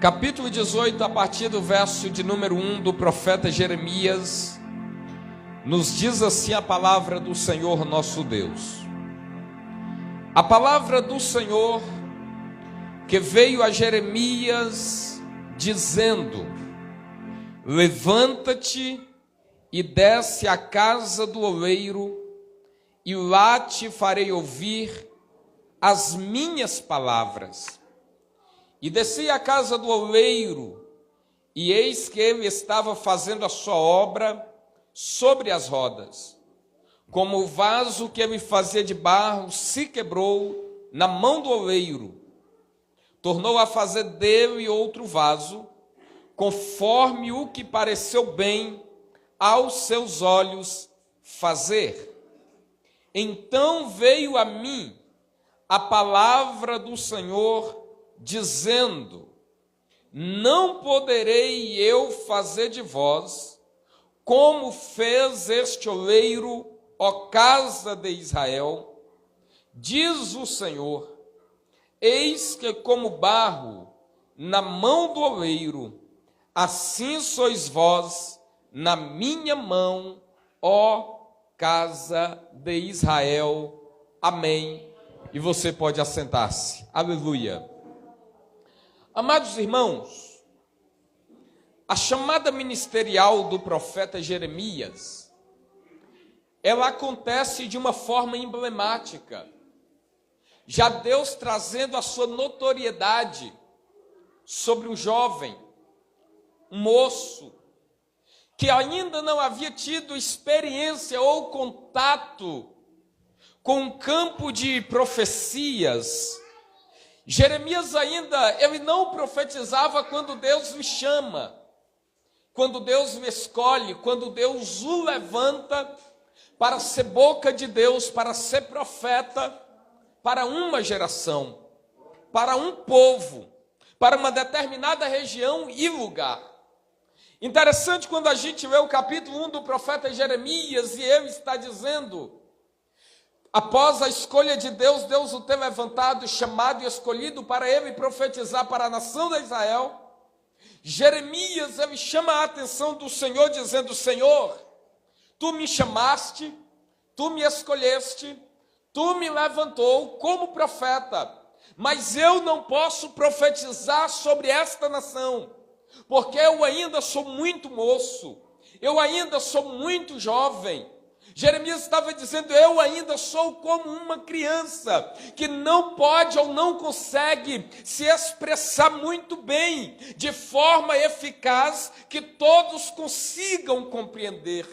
capítulo 18, a partir do verso de número 1 do profeta Jeremias, nos diz assim a palavra do Senhor nosso Deus. A palavra do Senhor que veio a Jeremias dizendo: levanta-te e desce à casa do oleiro, e lá te farei ouvir as minhas palavras. E desci à casa do oleiro, e eis que ele estava fazendo a sua obra sobre as rodas. Como o vaso que ele fazia de barro se quebrou na mão do oleiro, tornou a fazer dele outro vaso, conforme o que pareceu bem aos seus olhos fazer. Então veio a mim a palavra do Senhor, dizendo: não poderei eu fazer de vós como fez este oleiro, ó casa de Israel? Diz o Senhor: eis que como barro na mão do oleiro, assim sois vós na minha mão, ó casa de Israel. Amém. E você pode assentar-se. Aleluia. Amados irmãos, a chamada ministerial do profeta Jeremias, ela acontece de uma forma emblemática. Já Deus trazendo a sua notoriedade sobre um jovem, um moço, que ainda não havia tido experiência ou contato com um campo de profecias. Jeremias ainda, ele não profetizava quando Deus o chama, quando Deus o escolhe, quando Deus o levanta para ser boca de Deus, para ser profeta, para uma geração, para um povo, para uma determinada região e lugar. Interessante quando a gente lê o capítulo 1 do profeta Jeremias, e ele está dizendo: após a escolha de Deus, Deus o ter levantado, chamado e escolhido para ele profetizar para a nação de Israel. Jeremias, ele chama a atenção do Senhor dizendo: Senhor, tu me chamaste, tu me escolheste, tu me levantou como profeta, mas eu não posso profetizar sobre esta nação, porque eu ainda sou muito moço, eu ainda sou muito jovem. Jeremias estava dizendo: eu ainda sou como uma criança que não pode ou não consegue se expressar muito bem, de forma eficaz, que todos consigam compreender.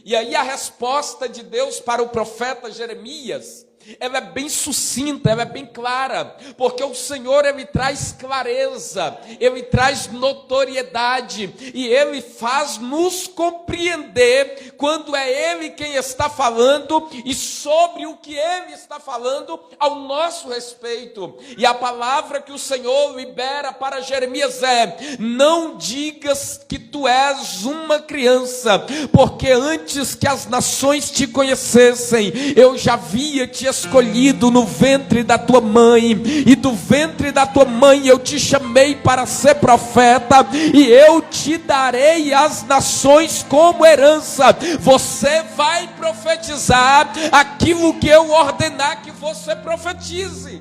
E aí a resposta de Deus para o profeta Jeremias, ela é bem sucinta, ela é bem clara, porque o Senhor, ele traz clareza, ele traz notoriedade, e ele faz nos compreender quando é ele quem está falando e sobre o que ele está falando ao nosso respeito. E a palavra que o Senhor libera para Jeremias é: não digas que tu és uma criança, porque antes que as nações te conhecessem, eu já havia te escolhido no ventre da tua mãe, e do ventre da tua mãe eu te chamei para ser profeta, e eu te darei as nações como herança. Você vai profetizar aquilo que eu ordenar que você profetize.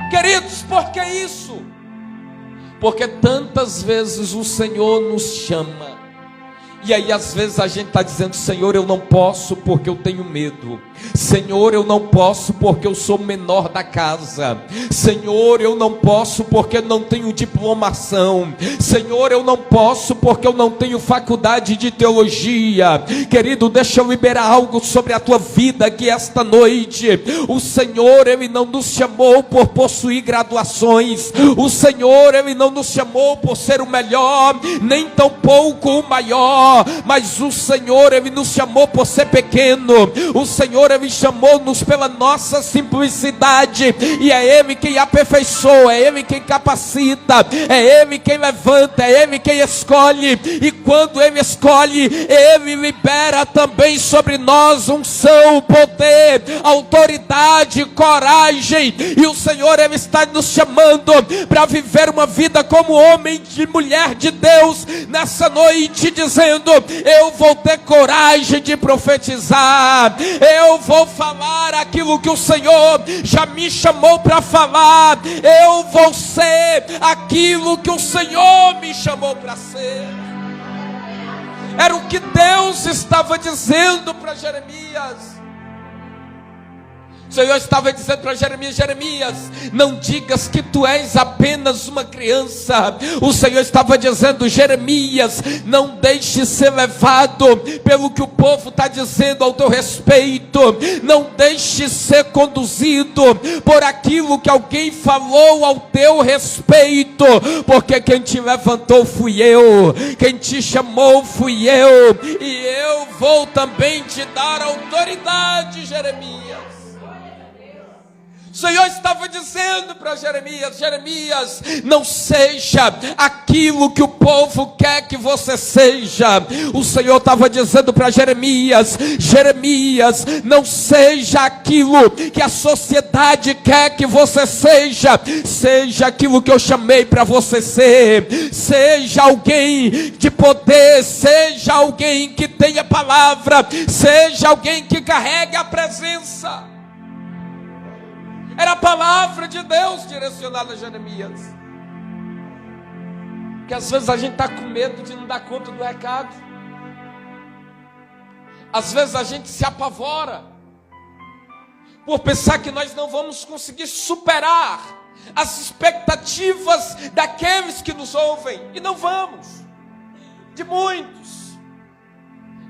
Queridos, por que isso? Porque tantas vezes o Senhor nos chama, e aí às vezes a gente está dizendo: Senhor, eu não posso porque eu tenho medo. Senhor, eu não posso porque eu sou menor da casa. Senhor, eu não posso porque eu não tenho diplomação. Senhor, eu não posso porque eu não tenho faculdade de teologia. Querido, deixa eu liberar algo sobre a tua vida aqui esta noite. O Senhor, ele não nos chamou por possuir graduações. O Senhor, ele não nos chamou por ser o melhor, nem tampouco o maior. maior, mas o Senhor, Ele nos chamou por ser pequeno. O Senhor, Ele chamou-nos pela nossa simplicidade, e é Ele quem aperfeiçoa, é Ele quem capacita, é Ele quem levanta, é Ele quem escolhe, e quando Ele escolhe, Ele libera também sobre nós unção, poder, autoridade, coragem, e o Senhor, Ele está nos chamando para viver uma vida como homem e mulher de Deus, nessa noite, dizendo: eu vou ter coragem de profetizar, eu vou falar aquilo que o Senhor já me chamou para falar, eu vou ser aquilo que o Senhor me chamou para ser. Era o que Deus estava dizendo para Jeremias. O Senhor estava dizendo para Jeremias: Jeremias, não digas que tu és apenas uma criança. O Senhor estava dizendo: Jeremias, não deixe ser levado pelo que o povo está dizendo ao teu respeito. Não deixe ser conduzido por aquilo que alguém falou ao teu respeito, porque quem te levantou fui eu, quem te chamou fui eu, e eu vou também te dar autoridade, Jeremias. O Senhor estava dizendo para Jeremias: Jeremias, não seja aquilo que o povo quer que você seja. O Senhor estava dizendo para Jeremias: Jeremias, não seja aquilo que a sociedade quer que você seja. Seja aquilo que eu chamei para você ser. Seja alguém de poder, seja alguém que tenha palavra, seja alguém que carregue a presença. Era a palavra de Deus direcionada a Jeremias. Porque às vezes a gente está com medo de não dar conta do recado. Às vezes a gente se apavora por pensar que nós não vamos conseguir superar as expectativas daqueles que nos ouvem. E não vamos. De muitos.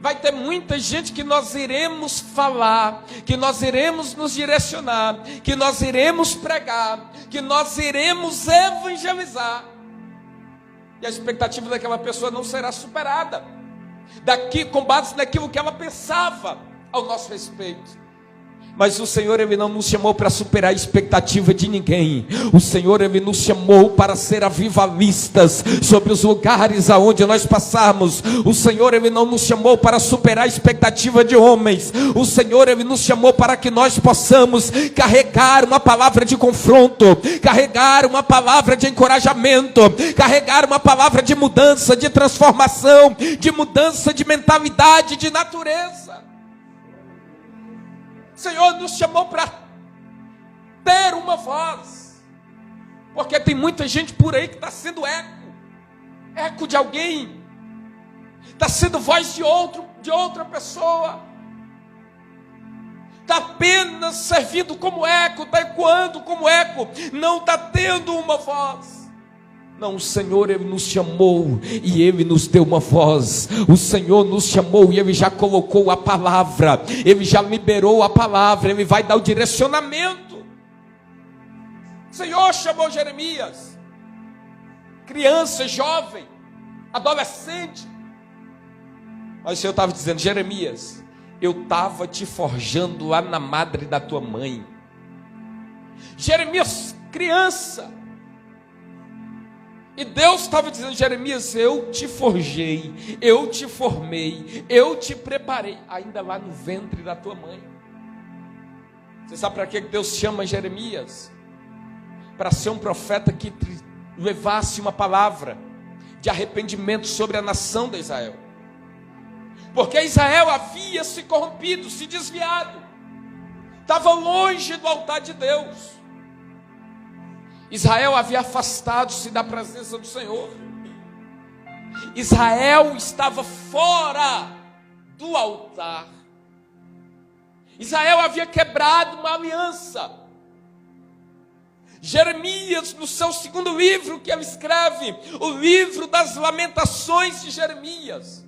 Vai ter muita gente que nós iremos falar, que nós iremos nos direcionar, que nós iremos pregar, que nós iremos evangelizar. E a expectativa daquela pessoa não será superada, com base naquilo que ela pensava ao nosso respeito. Mas o Senhor, Ele não nos chamou para superar a expectativa de ninguém. O Senhor, Ele nos chamou para ser avivalistas sobre os lugares aonde nós passarmos. O Senhor, Ele não nos chamou para superar a expectativa de homens. O Senhor, Ele nos chamou para que nós possamos carregar uma palavra de confronto, carregar uma palavra de encorajamento, carregar uma palavra de mudança, de transformação, de mudança de mentalidade, de natureza. O Senhor nos chamou para ter uma voz, porque tem muita gente por aí que está sendo eco de alguém, está sendo voz de outra pessoa, está apenas servindo como eco, está ecoando como eco, não está tendo uma voz. Não, o Senhor, Ele nos chamou e Ele nos deu uma voz. O Senhor nos chamou e Ele já colocou a palavra, Ele já liberou a palavra, Ele vai dar o direcionamento. O Senhor chamou Jeremias, criança, jovem, adolescente, mas o Senhor estava dizendo: Jeremias, eu estava te forjando lá na madre da tua mãe. Jeremias, criança. E Deus estava dizendo: Jeremias, eu te forjei, eu te formei, eu te preparei, ainda lá no ventre da tua mãe. Você sabe para que Deus chama Jeremias? Para ser um profeta que levasse uma palavra de arrependimento sobre a nação de Israel. Porque Israel havia se corrompido, se desviado, estava longe do altar de Deus. Israel havia afastado-se da presença do Senhor. Israel estava fora do altar. Israel havia quebrado uma aliança. Jeremias, no seu segundo livro que ele escreve, o livro das lamentações de Jeremias,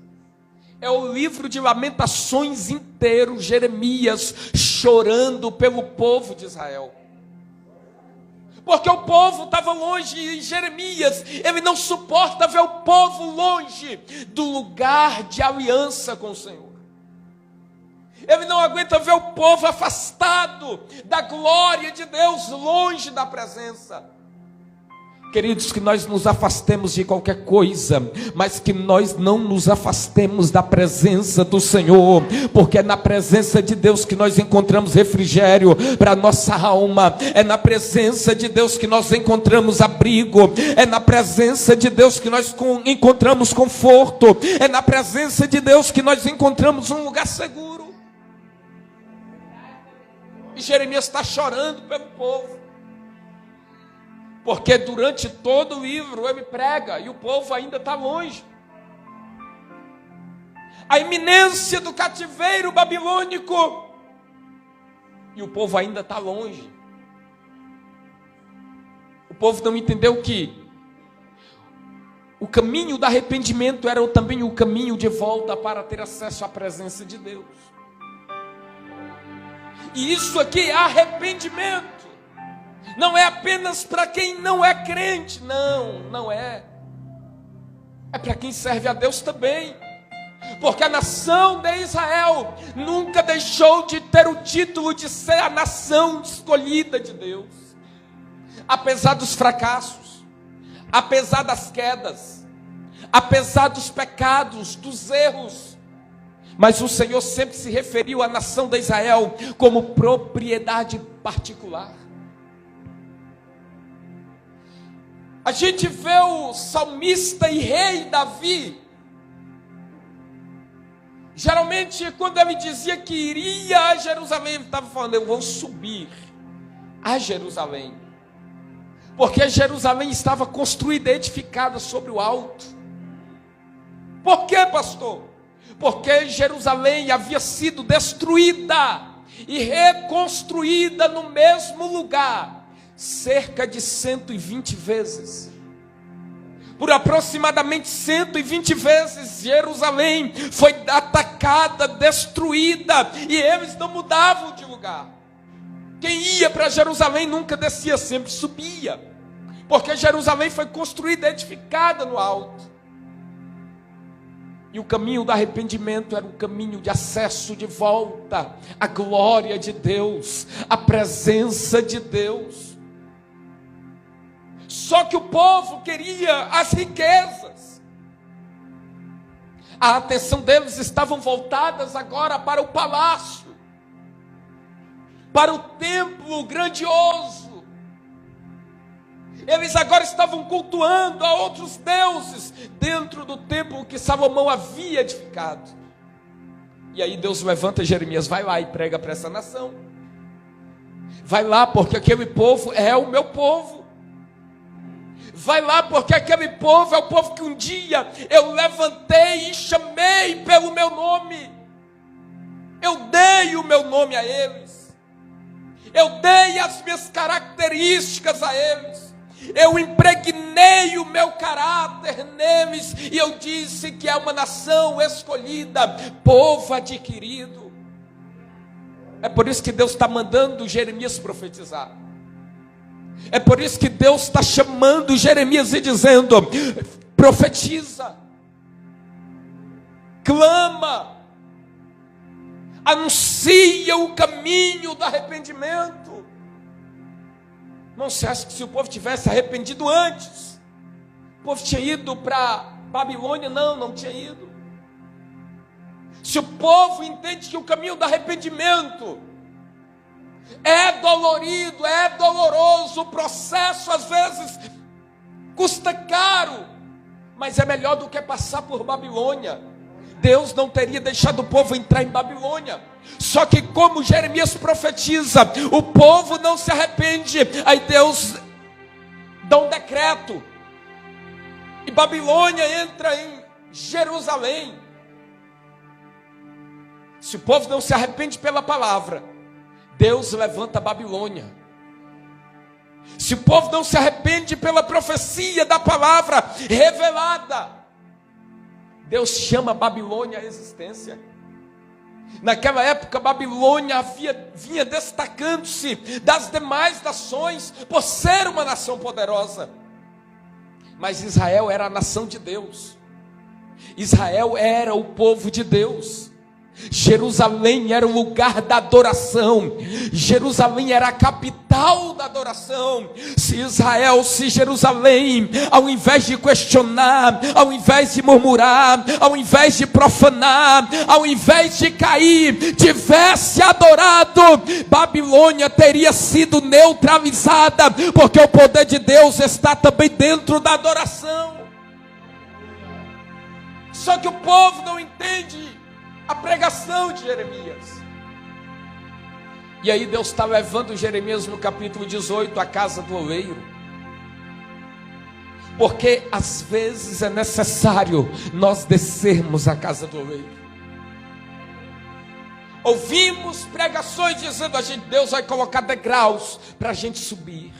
é o livro de lamentações inteiro, Jeremias chorando pelo povo de Israel. Porque o povo estava longe, e Jeremias, ele não suporta ver o povo longe do lugar de aliança com o Senhor. Ele não aguenta ver o povo afastado da glória de Deus, longe da presença. Queridos, que nós nos afastemos de qualquer coisa, mas que nós não nos afastemos da presença do Senhor, porque é na presença de Deus que nós encontramos refrigério para a nossa alma, é na presença de Deus que nós encontramos abrigo, é na presença de Deus que nós encontramos conforto, é na presença de Deus que nós encontramos um lugar seguro. E Jeremias está chorando pelo povo, porque durante todo o livro ele prega e o povo ainda está longe. A iminência do cativeiro babilônico e o povo ainda está longe. O povo não entendeu que o caminho do arrependimento era também o caminho de volta para ter acesso à presença de Deus. E isso aqui é arrependimento. Não é apenas para quem não é crente, não é. É para quem serve a Deus também. Porque a nação de Israel nunca deixou de ter o título de ser a nação escolhida de Deus. Apesar dos fracassos, apesar das quedas, apesar dos pecados, dos erros. Mas o Senhor sempre se referiu à nação de Israel como propriedade particular. A gente vê o salmista e rei Davi. Geralmente, quando ele dizia que iria a Jerusalém, ele estava falando: eu vou subir a Jerusalém. Porque Jerusalém estava construída, edificada sobre o alto. Por quê, pastor? Porque Jerusalém havia sido destruída e reconstruída no mesmo lugar cerca de 120 vezes. Por aproximadamente 120 vezes Jerusalém foi atacada, destruída, e eles não mudavam de lugar. Quem ia para Jerusalém nunca descia, sempre subia, porque Jerusalém foi construída, edificada no alto. E o caminho do arrependimento era o caminho de acesso de volta à glória de Deus, à presença de Deus. Só que o povo queria as riquezas. A atenção deles estavam voltadas agora para o palácio, para o templo grandioso. Eles agora estavam cultuando a outros deuses dentro do templo que Salomão havia edificado. E aí Deus levanta Jeremias: vai lá e prega para essa nação. Vai lá, porque aquele povo é o meu povo. Vai lá, porque aquele povo é o povo que um dia eu levantei e chamei pelo meu nome. Eu dei o meu nome a eles. Eu dei as minhas características a eles. Eu impregnei o meu caráter neles. E eu disse que é uma nação escolhida, povo adquirido. É por isso que Deus está mandando Jeremias profetizar. É por isso que Deus está chamando Jeremias e dizendo: profetiza, clama, anuncia o caminho do arrependimento. Não se acha que se o povo tivesse arrependido antes, o povo tinha ido para Babilônia? Não tinha ido. Se o povo entende que o caminho do arrependimento é dolorido, é doloroso, o processo às vezes custa caro, mas é melhor do que passar por Babilônia. Deus não teria deixado o povo entrar em Babilônia. Só que como Jeremias profetiza, o povo não se arrepende. Aí Deus dá um decreto, e Babilônia entra em Jerusalém. Se o povo não se arrepende pela palavra, Deus levanta a Babilônia. Se o povo não se arrepende pela profecia da palavra revelada, Deus chama a Babilônia à existência. Naquela época, Babilônia vinha destacando-se das demais nações por ser uma nação poderosa. Mas Israel era a nação de Deus. Israel era o povo de Deus. Jerusalém era o lugar da adoração. Jerusalém era a capital da adoração. Se Jerusalém, ao invés de questionar, ao invés de murmurar, ao invés de profanar, ao invés de cair, tivesse adorado, Babilônia teria sido neutralizada, porque o poder de Deus está também dentro da adoração. Só que o povo não entende a pregação de Jeremias. E aí Deus está levando Jeremias no capítulo 18 à casa do oleiro. Porque às vezes é necessário nós descermos à casa do oleiro. Ouvimos pregações dizendo a gente, Deus vai colocar degraus para a gente subir.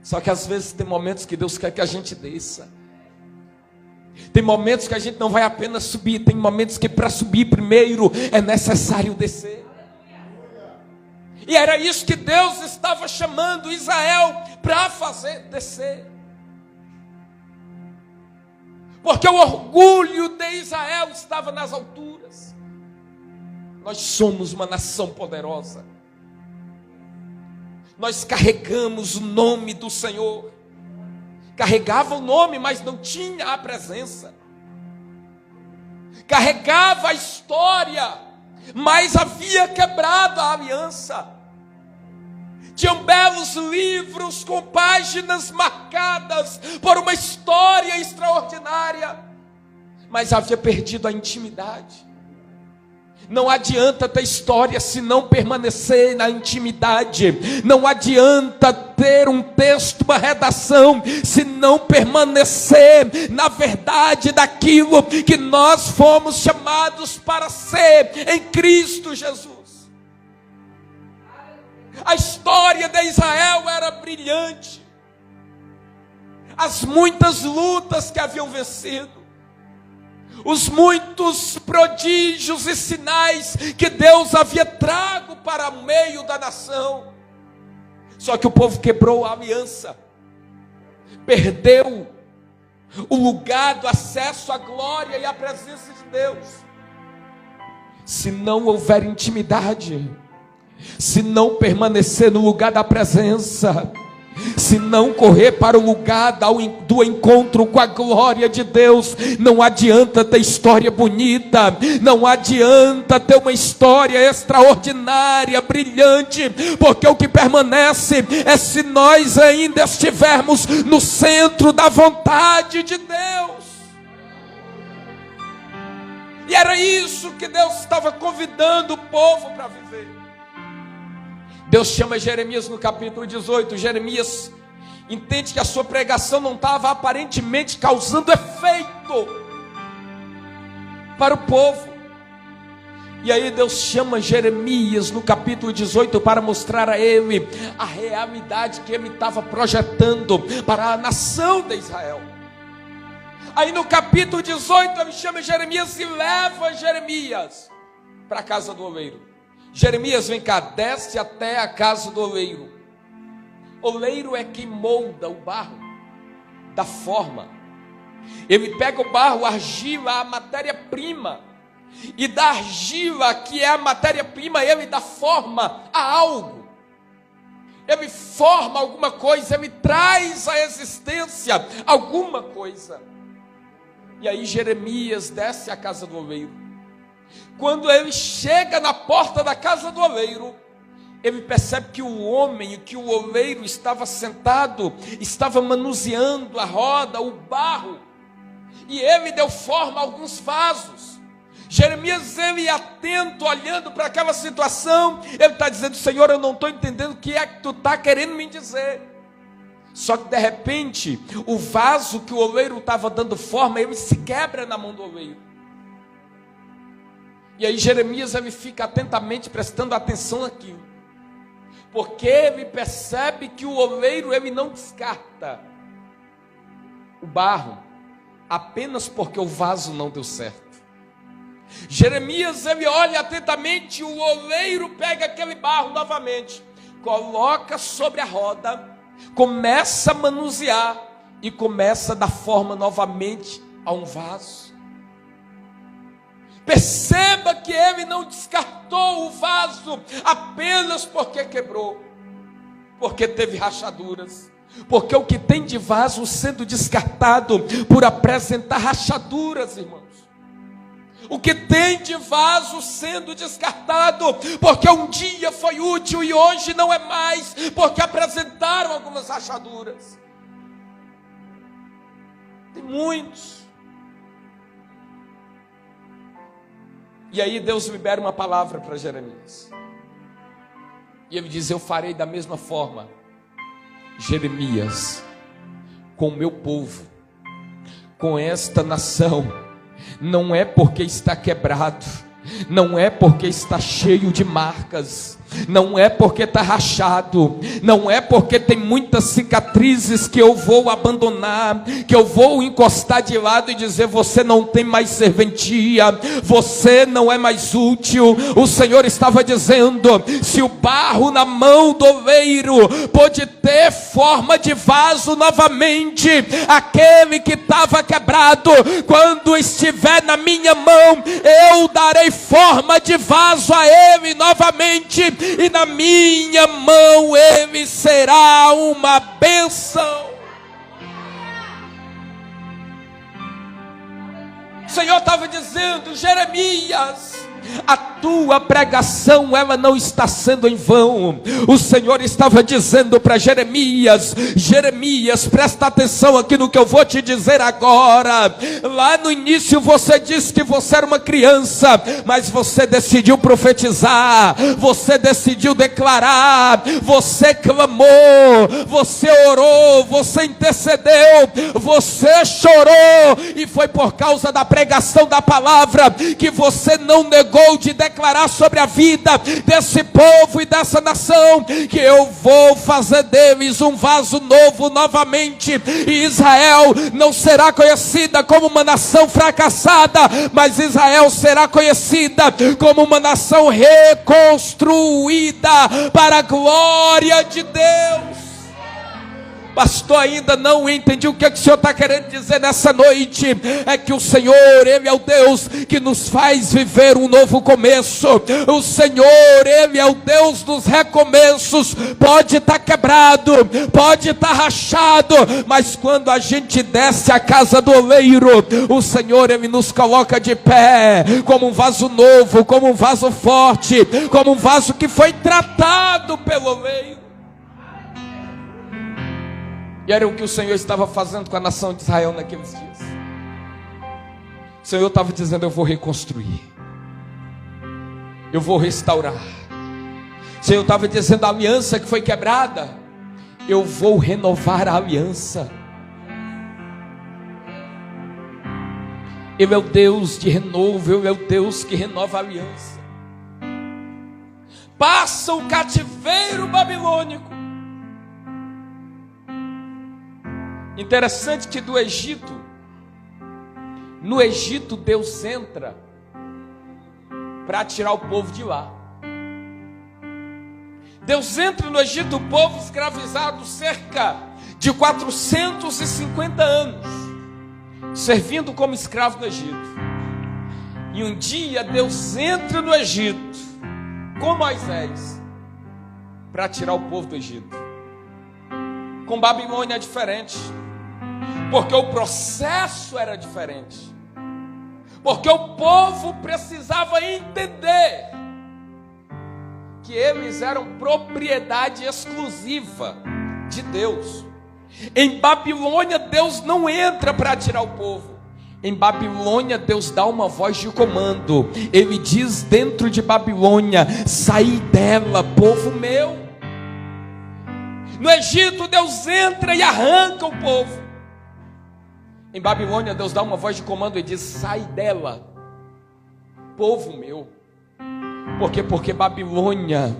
Só que às vezes tem momentos que Deus quer que a gente desça. Tem momentos que a gente não vai apenas subir, tem momentos que para subir primeiro é necessário descer. E era isso que Deus estava chamando Israel para fazer, descer. Porque o orgulho de Israel estava nas alturas. Nós somos uma nação poderosa. Nós carregamos o nome do Senhor. Carregava o nome, mas não tinha a presença. Carregava a história, mas havia quebrado a aliança. Tinham belos livros com páginas marcadas por uma história extraordinária, mas havia perdido a intimidade. Não adianta ter história se não permanecer na intimidade. Não adianta ter um texto, uma redação, se não permanecer na verdade daquilo que nós fomos chamados para ser em Cristo Jesus. A história de Israel era brilhante. As muitas lutas que haviam vencido, os muitos prodígios e sinais que Deus havia trago para o meio da nação. Só que o povo quebrou a aliança, perdeu o lugar do acesso à glória e à presença de Deus. Se não houver intimidade, se não permanecer no lugar da presença, se não correr para o lugar do encontro com a glória de Deus, não adianta ter história bonita, não adianta ter uma história extraordinária, brilhante, porque o que permanece é se nós ainda estivermos no centro da vontade de Deus. E era isso que Deus estava convidando o povo para viver. Deus chama Jeremias no capítulo 18. Jeremias entende que a sua pregação não estava aparentemente causando efeito para o povo. E aí Deus chama Jeremias no capítulo 18 para mostrar a ele a realidade que ele estava projetando para a nação de Israel. Aí no capítulo 18 ele chama Jeremias e leva Jeremias para a casa do oleiro. Jeremias, vem cá, desce até a casa do oleiro. Oleiro é quem molda o barro, dá forma. Ele pega o barro, a argila, a matéria-prima, e da argila, que é a matéria-prima, ele dá forma a algo. Ele forma alguma coisa, ele traz à existência alguma coisa. E aí Jeremias desce à casa do oleiro. Quando ele chega na porta da casa do oleiro, ele percebe que o homem, que o oleiro estava sentado, estava manuseando a roda, o barro, e ele deu forma a alguns vasos. Jeremias, ele atento, olhando para aquela situação, ele está dizendo: Senhor, eu não estou entendendo o que é que tu está querendo me dizer. Só que de repente, o vaso que o oleiro estava dando forma, ele se quebra na mão do oleiro. E aí Jeremias, ele fica atentamente prestando atenção naquilo, porque ele percebe que o oleiro, ele não descarta o barro apenas porque o vaso não deu certo. Jeremias, ele olha atentamente, o oleiro pega aquele barro novamente, coloca sobre a roda, começa a manusear e começa a dar forma novamente a um vaso. Perceba que ele não descartou o vaso apenas porque quebrou, porque teve rachaduras. Porque o que tem de vaso sendo descartado por apresentar rachaduras, irmãos. O que tem de vaso sendo descartado porque um dia foi útil e hoje não é mais, porque apresentaram algumas rachaduras. Tem muitos. E aí Deus libera uma palavra para Jeremias. E ele diz: eu farei da mesma forma, Jeremias, com o meu povo, com esta nação. Não é porque está quebrado, não é porque está cheio de marcas, não é porque está rachado, não é porque tem muitas cicatrizes que eu vou abandonar, que eu vou encostar de lado e dizer: você não tem mais serventia, você não é mais útil. O Senhor estava dizendo: se o barro na mão do oleiro pôde ter forma de vaso novamente, aquele que estava quebrado, quando estiver na minha mão, eu darei forma de vaso a ele novamente, e na minha mão ele será uma bênção. O Senhor estava dizendo: Jeremias, a tua pregação, ela não está sendo em vão. O Senhor estava dizendo para Jeremias: Jeremias, presta atenção aqui no que eu vou te dizer agora. Lá no início você disse que você era uma criança, mas você decidiu profetizar, você decidiu declarar, você clamou, você orou, você intercedeu, você chorou, e foi por causa da pregação da palavra que você não negou de declarar sobre a vida desse povo e dessa nação, que eu vou fazer deles um vaso novo novamente, e Israel não será conhecida como uma nação fracassada, mas Israel será conhecida como uma nação reconstruída para a glória de Deus. Pastor, ainda não entendi o que o Senhor está querendo dizer nessa noite. É que o Senhor, Ele é o Deus que nos faz viver um novo começo. O Senhor, Ele é o Deus dos recomeços. Pode estar quebrado, pode estar rachado, mas quando a gente desce a casa do oleiro, o Senhor, Ele nos coloca de pé, como um vaso novo, como um vaso forte, como um vaso que foi tratado pelo oleiro. E era o que o Senhor estava fazendo com a nação de Israel naqueles dias. O Senhor estava dizendo: eu vou reconstruir, eu vou restaurar. O Senhor estava dizendo: a aliança que foi quebrada, eu vou renovar a aliança. Ele é o Deus de renovo, Ele é o Deus que renova a aliança. Passa o cativeiro babilônico. Interessante que no Egito Deus entra para tirar o povo de lá. Deus entra no Egito, o povo escravizado cerca de 450 anos, servindo como escravo no Egito. E um dia Deus entra no Egito com Moisés para tirar o povo do Egito. Com Babilônia é diferente, porque o processo era diferente, porque o povo precisava entender que eles eram propriedade exclusiva de Deus. Em Babilônia Deus não entra para tirar o povo. Em Babilônia Deus dá uma voz de comando. Ele diz dentro de Babilônia: saí dela, povo meu. No Egito Deus entra e arranca o povo. Em Babilônia Deus dá uma voz de comando e diz: sai dela, povo meu. Por quê? Porque Babilônia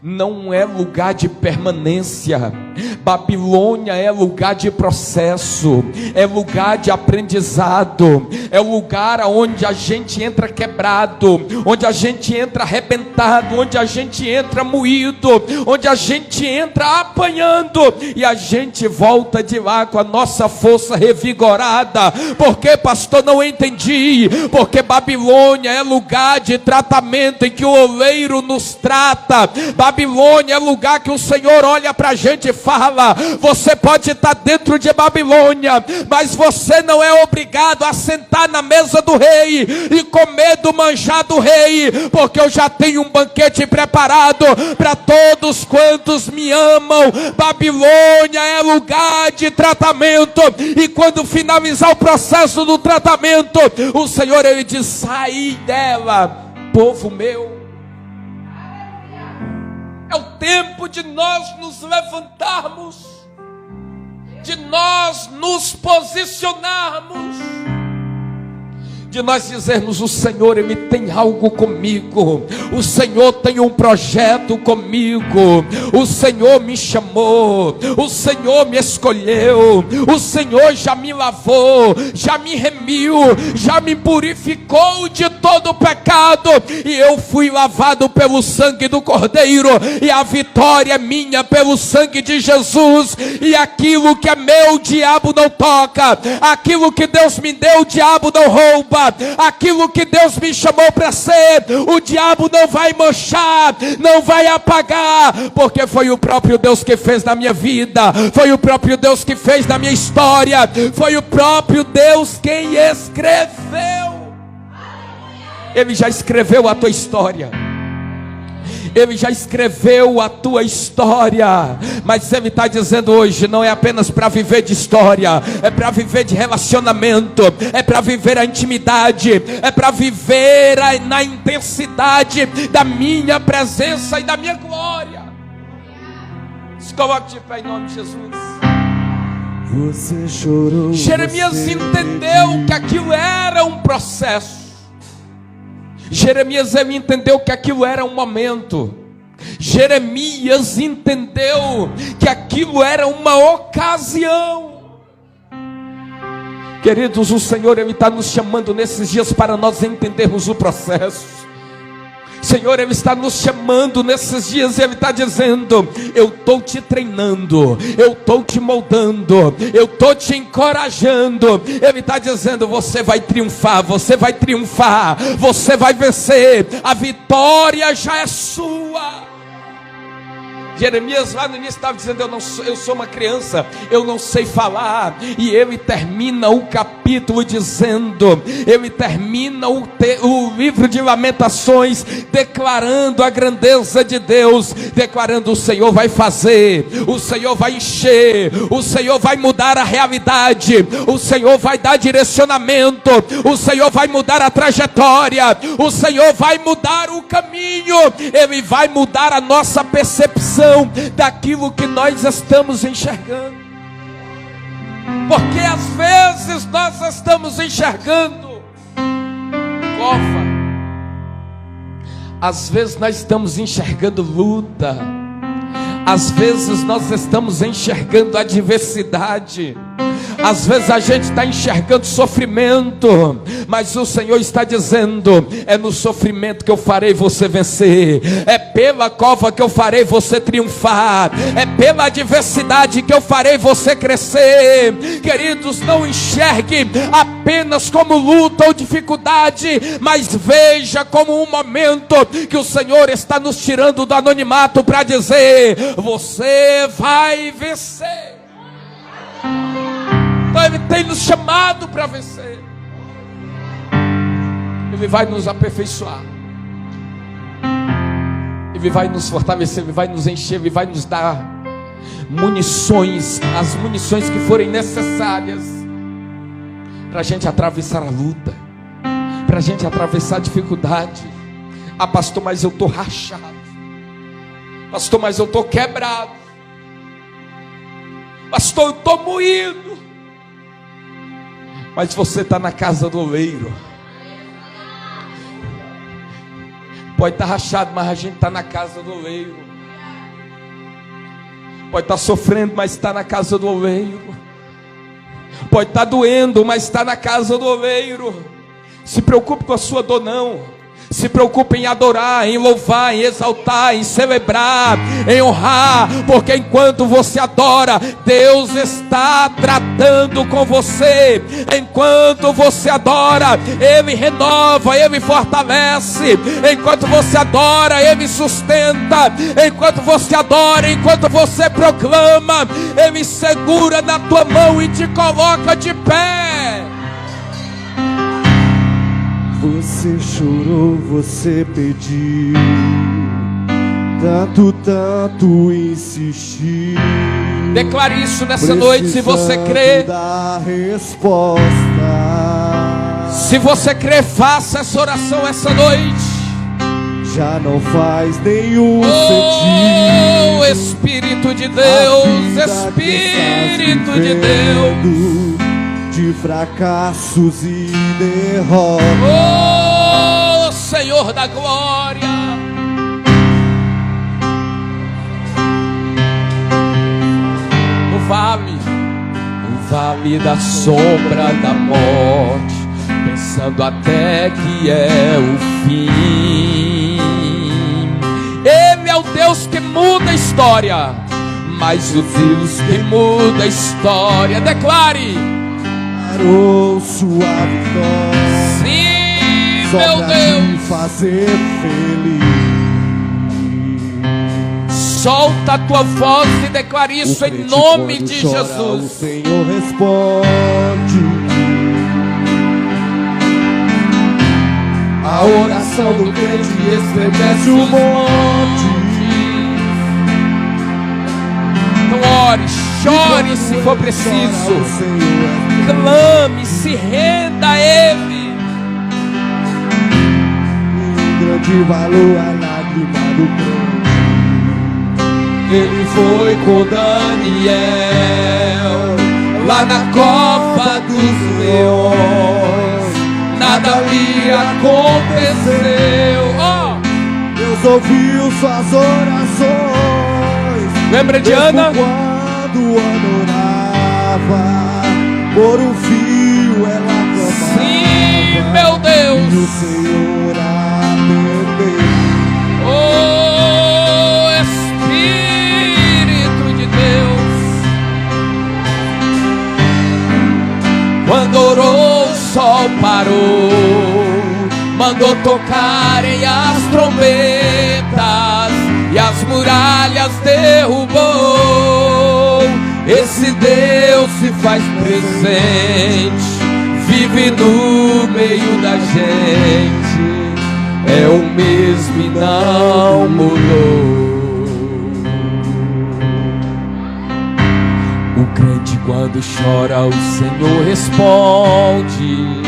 não é lugar de permanência. Babilônia é lugar de processo, é lugar de aprendizado, é o lugar onde a gente entra quebrado, onde a gente entra arrebentado, onde a gente entra moído, onde a gente entra apanhando, e a gente volta de lá com a nossa força revigorada. Porque, pastor, não entendi. Porque Babilônia é lugar de tratamento em que o oleiro nos trata. Babilônia é lugar que o Senhor olha para a gente e fala: você pode estar dentro de Babilônia, mas você não é obrigado a sentar na mesa do rei e comer do manjar do rei, porque eu já tenho um banquete preparado para todos quantos me amam. Babilônia é lugar de tratamento, e quando finalizar o processo do tratamento, o Senhor, ele diz: sai dela, povo meu. É o tempo de nós nos levantarmos, de nós nos posicionarmos, de nós dizermos: o Senhor, ele tem algo comigo, o Senhor tem um projeto comigo, o Senhor me chamou, o Senhor me escolheu, o Senhor já me lavou, já me remiu, já me purificou de todo o pecado, e eu fui lavado pelo sangue do Cordeiro, e a vitória é minha pelo sangue de Jesus. E aquilo que é meu, o diabo não toca, aquilo que Deus me deu, o diabo não rouba, aquilo que Deus me chamou para ser, o diabo não vai manchar, não vai apagar, porque foi o próprio Deus que fez na minha vida, foi o próprio Deus que fez na minha história, foi o próprio Deus quem escreveu. Ele já escreveu a tua história, ele já escreveu a tua história, mas ele está dizendo hoje: não é apenas para viver de história, é para viver de relacionamento, é para viver a intimidade, é para viver na intensidade da minha presença e da minha glória. Se coloque de pé em nome de Jesus. Você chorou. Jeremias entendeu que aquilo era um processo. Jeremias, ele entendeu que aquilo era um momento. Jeremias entendeu que aquilo era uma ocasião. Queridos, o Senhor, ele está nos chamando nesses dias para nós entendermos o processo. Senhor, ele está nos chamando nesses dias, e ele está dizendo: eu estou te treinando, eu estou te moldando, eu estou te encorajando. Ele está dizendo: você vai triunfar, você vai triunfar, você vai vencer, a vitória já é sua. Jeremias lá no início estava dizendo: eu sou uma criança, eu não sei falar. E ele termina o capítulo dizendo, ele termina o livro de Lamentações declarando a grandeza de Deus, declarando: o Senhor vai fazer, o Senhor vai encher, o Senhor vai mudar a realidade, o Senhor vai dar direcionamento, o Senhor vai mudar a trajetória, o Senhor vai mudar o caminho, ele vai mudar a nossa percepção daquilo que nós estamos enxergando. Porque às vezes nós estamos enxergando cova, às vezes nós estamos enxergando luta, às vezes nós estamos enxergando adversidade, às vezes a gente está enxergando sofrimento, mas o Senhor está dizendo: é no sofrimento que eu farei você vencer, é pela cova que eu farei você triunfar, é pela adversidade que eu farei você crescer. Queridos, não enxergue apenas como luta ou dificuldade, mas veja como um momento que o Senhor está nos tirando do anonimato para dizer: você vai vencer. Então ele tem nos chamado para vencer. Ele vai nos aperfeiçoar, ele vai nos fortalecer, ele vai nos encher, ele vai nos dar munições, as munições que forem necessárias para a gente atravessar a luta, para a gente atravessar a dificuldade. Ah, pastor, mas eu estou rachado, pastor, mas eu estou quebrado, pastor, eu estou moído. Mas você está na casa do oleiro. Pode estar rachado, mas a gente está na casa do oleiro. Pode estar sofrendo, mas está na casa do oleiro. Pode estar doendo, mas está na casa do oleiro. Se preocupe com a sua dor, não. Se preocupe em adorar, em louvar, em exaltar, em celebrar, em honrar, porque enquanto você adora, Deus está tratando com você. Enquanto você adora, Ele renova, Ele fortalece. Enquanto você adora, Ele sustenta. Enquanto você adora, enquanto você proclama, Ele segura na tua mão e te coloca de pé. Você chorou, você pediu, tanto insistiu. Declare isso nessa noite, se você crê. Da resposta. Se você crê, faça essa oração essa noite. Já não faz nenhum sentido. Oh, Espírito de Deus, Espírito de Deus, de fracassos e derrotas. Oh, Senhor da glória. No vale da sombra da morte, pensando até que é o fim. Ele é o Deus que muda a história, mas o Deus que muda a história, declare, sua vitória. Sim, só meu Deus, fazer feliz. Solta a tua voz e declare isso em nome de chora, Jesus. O Senhor responde. A oração do crente estremece o monte. Então ore, chore se for preciso. Clame, se renda a Ele. Grande valor a lágrima do crente. Ele foi com Daniel lá na cova dos leões. Nada lhe aconteceu. Oh! Deus ouviu suas orações. Lembra de Ana? Quando adorava, por um fio ela clamava. Sim, meu Deus. E o Senhor atendeu. Oh, Espírito de Deus. Quando orou, o sol parou, mandou tocarem as trombetas e as muralhas derrubou. Esse Deus se faz presente, vive no meio da gente, é o mesmo e não mudou. O crente quando chora, o Senhor responde.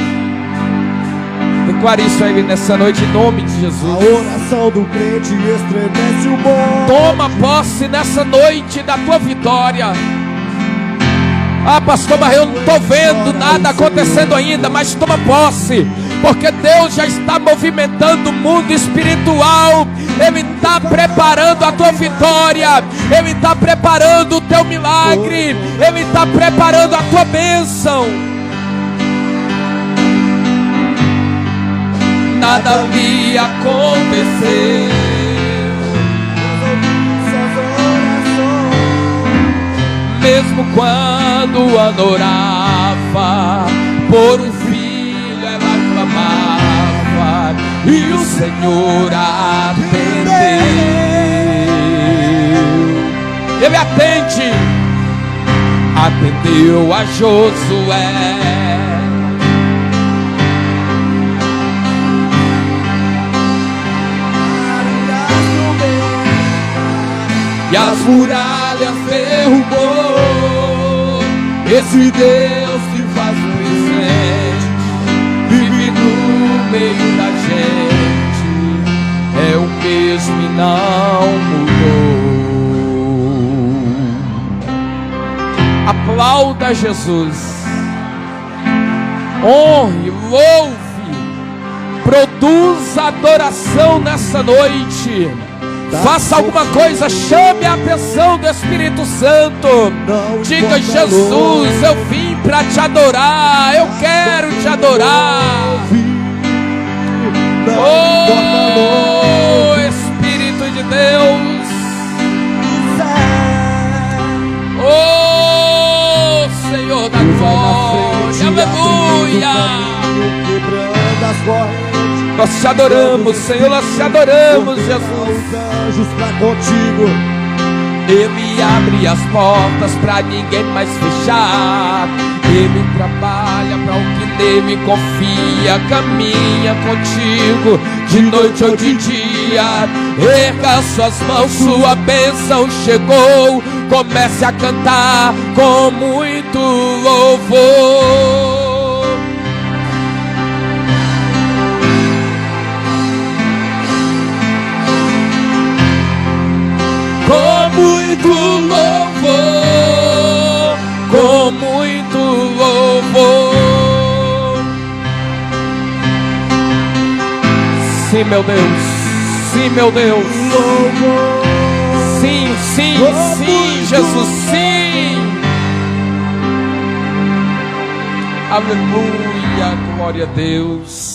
Declare isso a Ele nessa noite em nome de Jesus. A oração do crente estremece o monte. Toma posse nessa noite da tua vitória. Ah, pastor, mas eu não estou vendo nada acontecendo ainda. Mas toma posse, porque Deus já está movimentando o mundo espiritual. Ele está preparando a tua vitória. Ele está preparando o teu milagre. Ele está preparando a tua bênção. Nada lhe aconteceu. Mesmo quando adorava, por um filho ela clamava, e o Senhor atendeu. Ele atendeu a Josué. E as muralhas derrubou. Esse Deus se faz presente, vive no meio da gente, é o mesmo e não mudou. Aplauda Jesus, honre, louve, produza adoração nessa noite. Faça alguma coisa, chame a atenção do Espírito Santo. Diga: Jesus, eu vim para te adorar, eu quero te adorar. Oh, Espírito de Deus. Oh, Senhor da glória, aleluia. Nós te adoramos, Senhor, nós te adoramos, Jesus. Ele abre as portas para ninguém mais fechar. Ele trabalha para o que nele confia. Caminha contigo de noite ou de dia. Erga suas mãos, sua bênção chegou. Comece a cantar com muito louvor. Com muito louvor, com muito louvor. Sim, meu Deus, sim, meu Deus. Sim, sim, sim, Jesus, sim. Aleluia, glória a Deus.